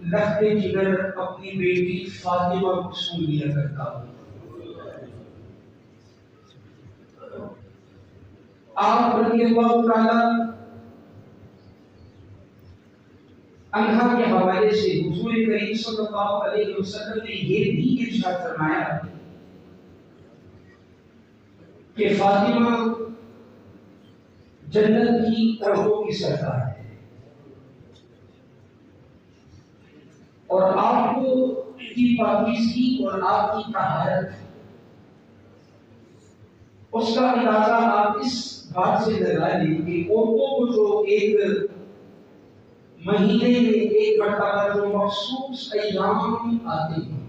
لخت جگر اپنی بیٹی فاطمہ کو سن لیا کرتا ہوں۔ آپ رضی اللہ تعالی عنہا کے حوالے سے حضور کریم صلی اللہ علیہ وسلم نے یہ بھی ارشاد فرمایا کہ فاطمہ جنت کی عورتوں کی سردار ہے، اور آپ کو کی پاکیزگی اور آپ کی طہارت، اس کا اندازہ آپ اس بات سے لگا لیں کہ عورتوں کو جو ایک مہینے میں ایک مرتبہ جو مخصوص ایام آتے ہیں،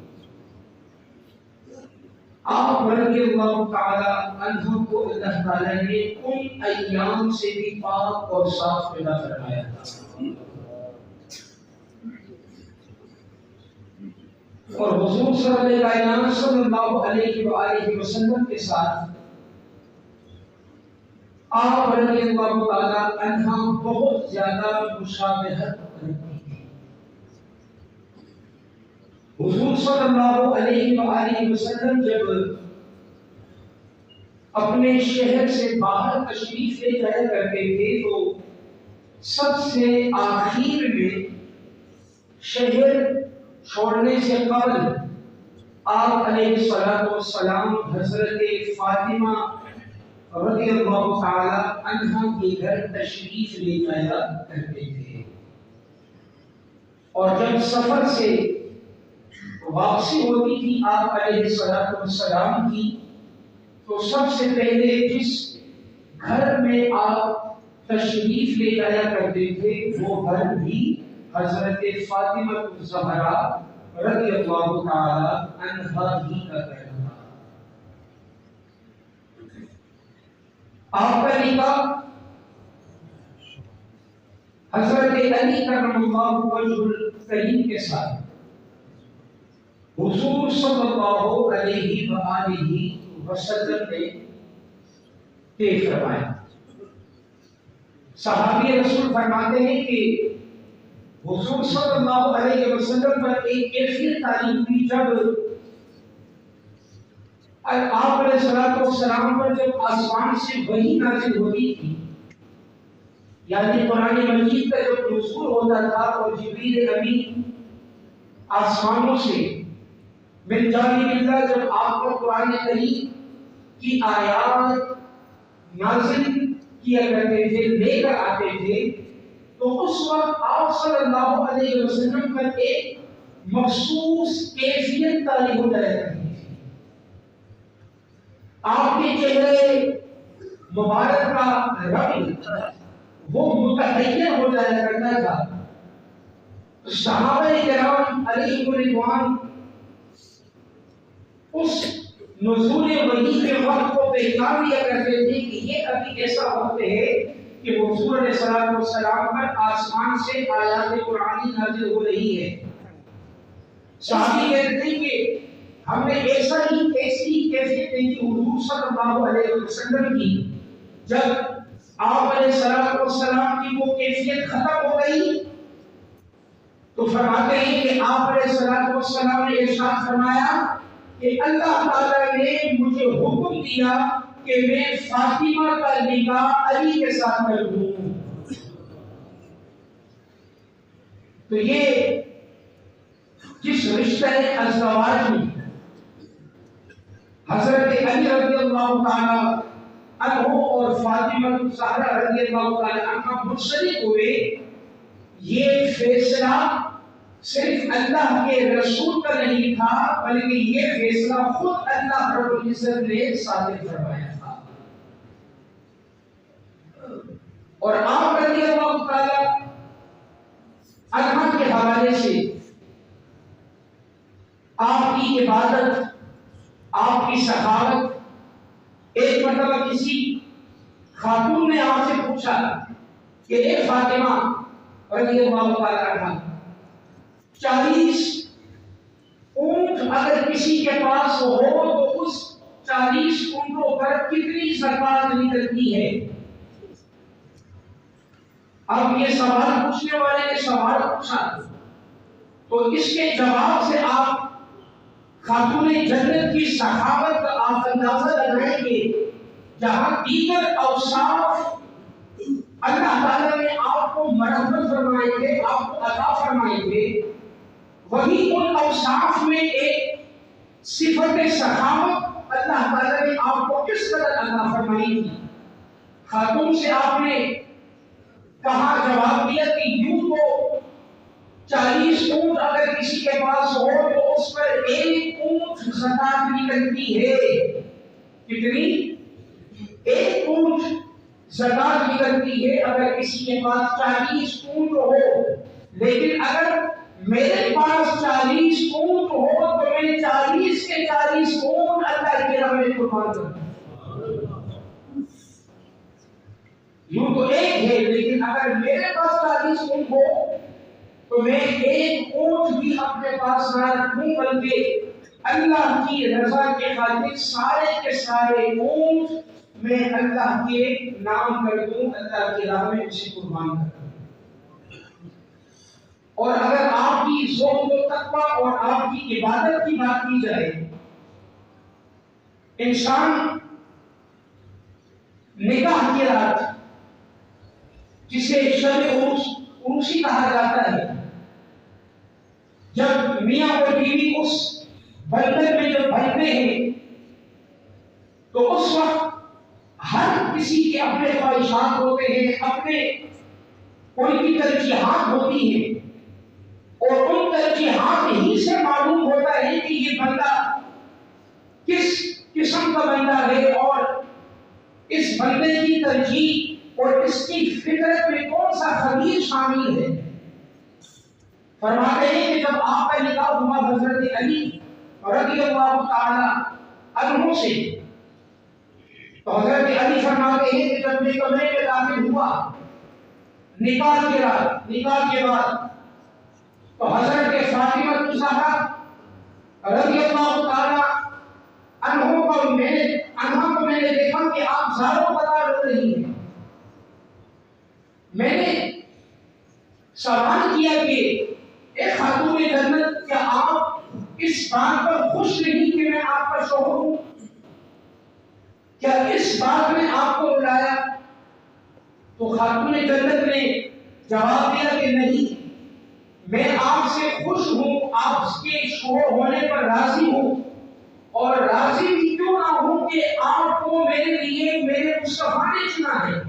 آپ رضی اللہ تعالی عنہ کو اللہ تعالی نے ان ایام سے بھی پاک اور صاف پیدا فرمایا تھا، اور حضور صلی اللہ علیہ وآلہ وسلم کے ساتھ آپ رضی اللہ تعالی عنہ بہت زیادہ مشابہت رکھتی ہیں۔ حضور صلی اللہ علیہ وآلہ وسلم جب اپنے شہر سے باہر تشریف لے جایا کرتے تھے تو سب سے آخر میں شہر چھوڑنے سے قبل آپ علیہ السلام حضرت فاطمہ رضی اللہ تعالی عنہ کے گھر تشریف لے جایا کرتے تھے، اور جب سفر سے واپسی ہوتی تھی آپ علیہ السلام کی، تو سب سے پہلے جس گھر میں آپ تشریف لے جایا کرتے تھے وہ گھر بھی حضرت فاطمہ الزہرا رضی اللہ تعالی عنہا ہی کا گھر تھا۔ آپ کا نکاح حضرت علی کرم اللہ وجہ الکریم کے ساتھ حضور صلی اللہ علیہ وآلہ وسلم نے طے فرمایا۔ صحابی رسول فرماتے ہیں کہ حضور صلی اللہ علیہ وسلم پر ایک کیفیت تعلیم ہوئی جب آپ علیہ السلام پر جب آسمان سے وحی نازل ہوتی تھی، یعنی قرآن مجید کا جب نزول ہوتا تھا اور جبریل امین آسمانوں سے من جانب اللہ جب آپ کو قرآن کریم کی آیات نازل کیا کرتے تھے، لے کر آتے تھے، تو اس وقت آپ صلی اللہ علیہ وسلم پر ایک مخصوص کیفیت تاری ہو جایا کرتی تھی۔ آپ کے چہرے مبارک کا رنگ وہ متغیر ہو جایا کرتا تھا۔ صحابہ کرام علیہ رضوان اس نزول وحی کے وقت کو پہچان لیا کرتے تھے کہ یہ ابھی ایسا وقت ہے کہ حضور علیہ السلام پر آسمان سے آیات قرآنی نازل ہو رہی ہے۔ صحابی کہتے ہیں کہ ہم نے ایسی کیفیت دیکھی حضور صلی اللہ علیہ وسلم کی، جب آپ علیہ السلام کی وہ کیفیت ختم ہو گئی تو فرماتے ہیں کہ آپ علیہ السلام نے ارشاد فرمایا کہ اللہ تعالیٰ نے مجھے حکم دیا کہ میں فاطمہ کا نکاح علی کے ساتھ کر دوں۔ تو یہ جس رشتہ ازدواج میں حضرت علی رضی اللہ تعالی عنہ اور فاطمہ الزہرا رضی اللہ تعالی عنہ منسلک ہوئے، یہ فیصلہ صرف اللہ کے رسول کا نہیں تھا بلکہ یہ فیصلہ خود اللہ رب العزت نے صادر فرمایا تھا۔ اور آپ رضی اللہ تعالی عنہ کے حوالے سے آپ کی عبادت، آپ کی سخاوت، ایک مرتبہ کسی خاتون نے آپ سے پوچھا کہ اے فاطمہ رضی اللہ تعالی عنہ، 40 اونٹ اگر کسی کے پاس ہو تو اس 40 اونٹوں پر کتنی زکوٰۃ نکلتی ہے؟ اب یہ سوال پوچھنے والے نے سوال پوچھا تو اس کے جواب سے آپ خاتون جنت کی سخاوت کا آپ اندازہ لگائیں گے. جہاں دیگر اوصاف اللہ تعالیٰ نے آپ کو مرحمت فرمائیں گے، آپ کو عطا فرمائیں گے، وہی ان اوصاف میں ایک صفت سخاوت اللہ تعالیٰ نے آپ کو کس طرح عطا فرمائی تھی. خاتون سے آپ نے کہا، جواب دیا کہ یوں تو 40 اونٹ اگر کسی کے پاس ہو تو اس پر 1 اونٹ زکات نکلتی ہے. کتنی؟ 1 اونٹ زکات نکلتی ہے اگر کسی کے پاس 40 اونٹ ہو. لیکن اگر میرے پاس 40 اونٹ ہو تو میں 40 کے 40 اونٹ اللہ کے راہ میں قربان کروں. یوں تو ایک ہے، لیکن اگر میرے پاس 40 اونٹ ہو تو میں 1 اونٹ بھی اپنے پاس نہ رکھوں، بلکہ اللہ کی رضا کے خاطر سارے کے سارے اونٹ میں اللہ کے نام کر دوں، اللہ کی راہ میں اسے قربان کر دوں. اور اگر آپ کی زہد و تقوی اور آپ کی عبادت کی بات کی جائے، انسان نکاح کی رات جسے شب عروسی کہا جاتا ہے، جب میاں اور بیوی اس بندر میں جب بھرتے ہیں تو اس وقت ہر کسی کے اپنے خواہشات ہوتے ہیں، اپنے ان کی ترجیحات ہوتی ہیں، اور ان ترجیحات ہی سے معلوم ہوتا ہے کہ یہ بندہ کس قسم کا بندہ ہے اور اس بندے کی ترجیح اور اس کی فطرت میں کون سا خبیر شامل ہے. فرماتے ہیں کہ جب آپ کا نکاح ہوا حضرت علی رضی اللہ تعالی عنہ سے، تو حضرت علی فرماتے ہیں کہ جب میں کمرے میں داخل ہوا نکاح کے بعد تو حضرت فاطمہ الزہرا رضی اللہ تعالی عنہ کو میں نے دیکھا کہ آپ زاروں قطار ہو رہی ہیں. میں نے سوال کیا کہ اے خاتون جنت، کیا آپ اس بات پر خوش نہیں کہ میں آپ کا شوہر ہوں؟ کیا اس بات میں آپ کو بلایا؟ تو خاتون جنت نے جواب دیا کہ نہیں، میں آپ سے خوش ہوں، آپ کے شوہر ہونے پر راضی ہوں، اور راضی بھی کیوں نہ ہوں کہ آپ کو میرے لیے میرے مصطفیٰ نے چنا ہے.